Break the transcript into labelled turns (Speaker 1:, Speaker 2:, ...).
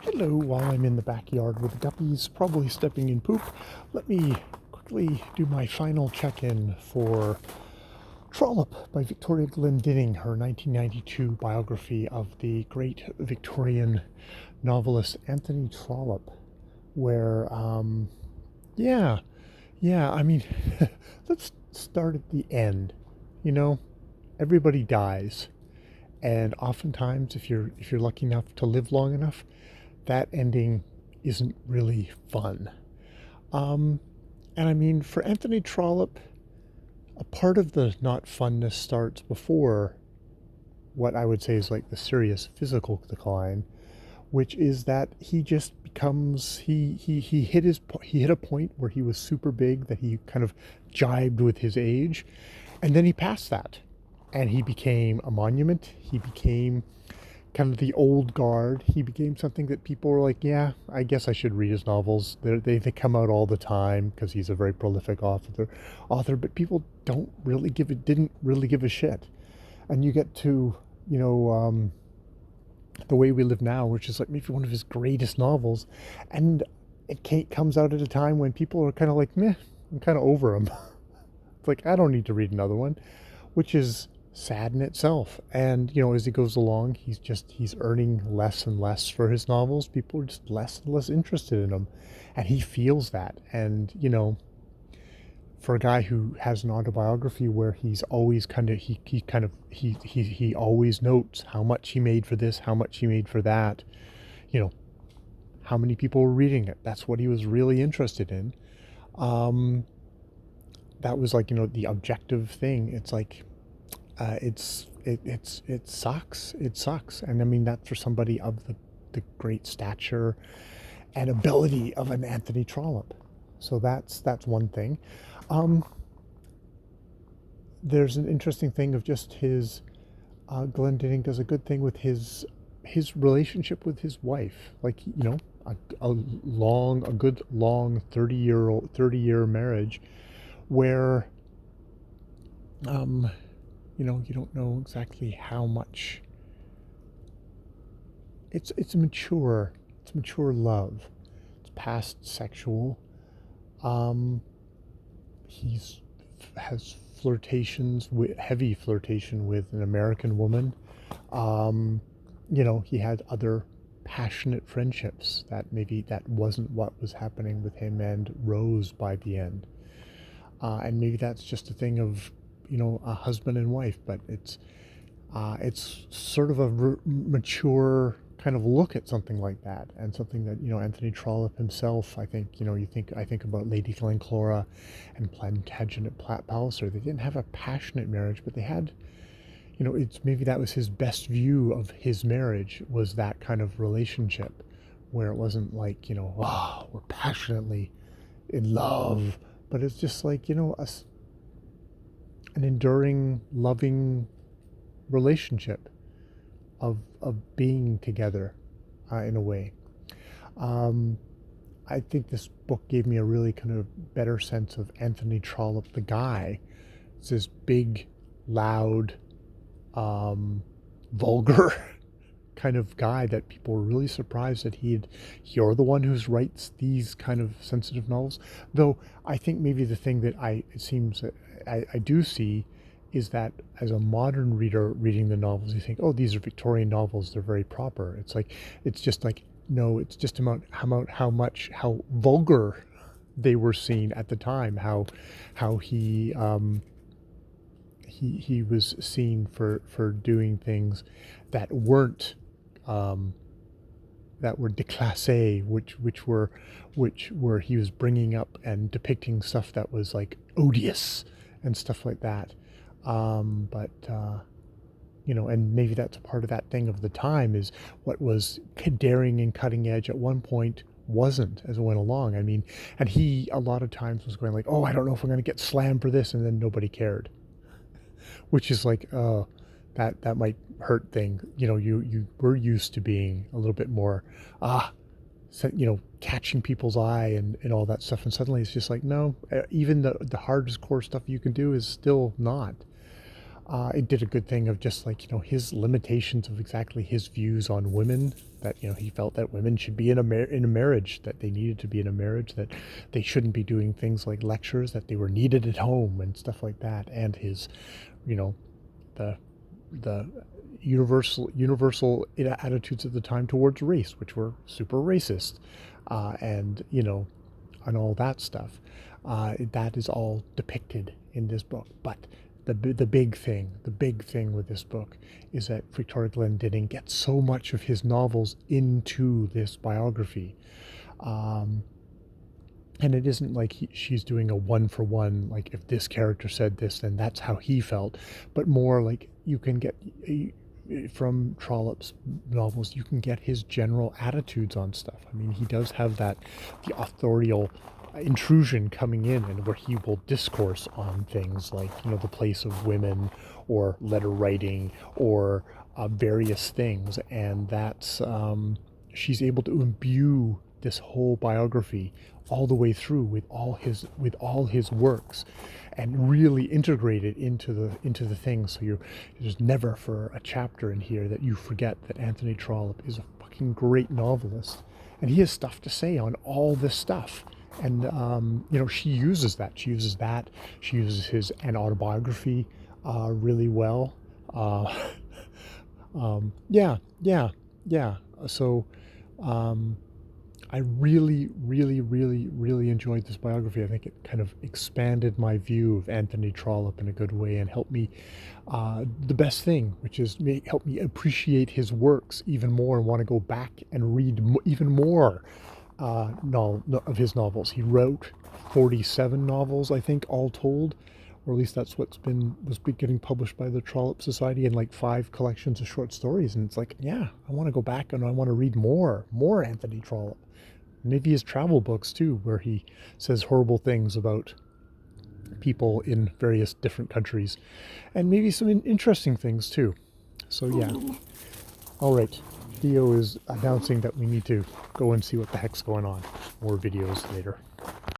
Speaker 1: Hello, while I'm in the backyard with the guppies, probably stepping in poop, let me quickly do my final check-in for Trllp by Victoria Glendinning, her 1992 biography of the great Victorian novelist Anthony Trollope, where, yeah, I mean, let's start at the end. You know, everybody dies, and oftentimes, if you're lucky enough to live long enough, that ending isn't really fun. Um, and I mean, for Anthony Trollope, a part of the not funness starts before what I would say is like the serious physical decline, which is that he just becomes he hit a point where he was super big that he kind of jibed with his age, and then he passed that, and he became a monument. He became kind of the old guard. He became something that people were like, yeah, I guess I should read his novels. They come out all the time because he's a very prolific author. But people didn't really give a shit. And you get to, you know, The Way We Live Now, which is like maybe one of his greatest novels, and comes out at a time when people are kind of like, meh, I'm kind of over him. It's like, I don't need to read another one, which is sad in itself. And, as he goes along, he's earning less and less for his novels. People are just less and less interested in him. And he feels that. And, for a guy who has an autobiography where he's always he always notes how much he made for this, how much he made for that, you know, how many people were reading it. That's what he was really interested in. That was like, the objective thing. It's like, it sucks. It sucks. And I mean, that's for somebody of the great stature and ability of an Anthony Trollope. So that's one thing. Um, there's an interesting thing of just his, Glendinning does a good thing with his relationship with his wife. Like, a good long 30-year marriage where, you don't know exactly how much. It's mature love. It's past sexual. Um, he's has heavy flirtation with an American woman. Um, he had other passionate friendships that wasn't what was happening with him and Rose by the end. And maybe that's just a thing of, a husband and wife, but it's sort of a mature kind of look at something like that, and something that, Anthony Trollope himself, I think, I think about Lady Glencora and Plantagenet Palliser. They didn't have a passionate marriage, but they had, it's maybe that was his best view of his marriage, was that kind of relationship where it wasn't like, we're passionately in love, but it's just like, an enduring, loving relationship of being together, in a way. Um, I think this book gave me a really kind of better sense of Anthony Trollope, the guy. It's this big, loud, vulgar kind of guy that people were really surprised that you're the one who writes these kind of sensitive novels. Though I think maybe the thing that it seems that I do see is that as a modern reader reading the novels, you think, oh, these are Victorian novels, they're very proper. It's just like, no, it's just about how vulgar they were seen at the time, how he was seen for doing things that weren't, that were déclassé, which were he was bringing up and depicting stuff that was like odious and stuff like that. But and maybe that's a part of that thing of the time, is what was daring and cutting edge at one point wasn't as it went along. I mean, and he a lot of times was going like, oh, I don't know if I'm going to get slammed for this, and then nobody cared, which is like, oh, that might hurt thing. You were used to being a little bit more, catching people's eye and all that stuff, and suddenly it's just like, no, even the hardest core stuff you can do is still not. it did a good thing of just like, his limitations of exactly his views on women, that, he felt that women should be in a marriage, that they needed to be in a marriage, that they shouldn't be doing things like lectures, that they were needed at home and stuff like that. And his, the the universal attitudes at the time towards race, which were super racist, and and all that stuff. That is all depicted in this book. But the big thing with this book is that Victoria Glendinning gets so much of his novels into this biography. And it isn't like she's doing a one-for-one, like if this character said this, then that's how he felt, but more like you can get from Trollope's novels, you can get his general attitudes on stuff. I mean, he does have the authorial intrusion coming in, and where he will discourse on things like, the place of women, or letter writing, or various things, and that's she's able to imbue this whole biography all the way through with all his works, and really integrate it into the thing. So there's never for a chapter in here that you forget that Anthony Trollope is a fucking great novelist, and he has stuff to say on all this stuff. And she uses that. She uses his an autobiography really well. Yeah. So I really, really, really, really enjoyed this biography. I think it kind of expanded my view of Anthony Trollope in a good way, and helped me, the best thing, which is help me appreciate his works even more, and want to go back and read even more of his novels. He wrote 47 novels, I think, all told, or at least that's was getting published by the Trollope Society, and like 5 collections of short stories. And it's like, yeah, I want to go back and I want to read more Anthony Trollope. Maybe his travel books too, where he says horrible things about people in various different countries, and maybe some interesting things too. So yeah. All right. Theo is announcing that we need to go and see what the heck's going on. More videos later.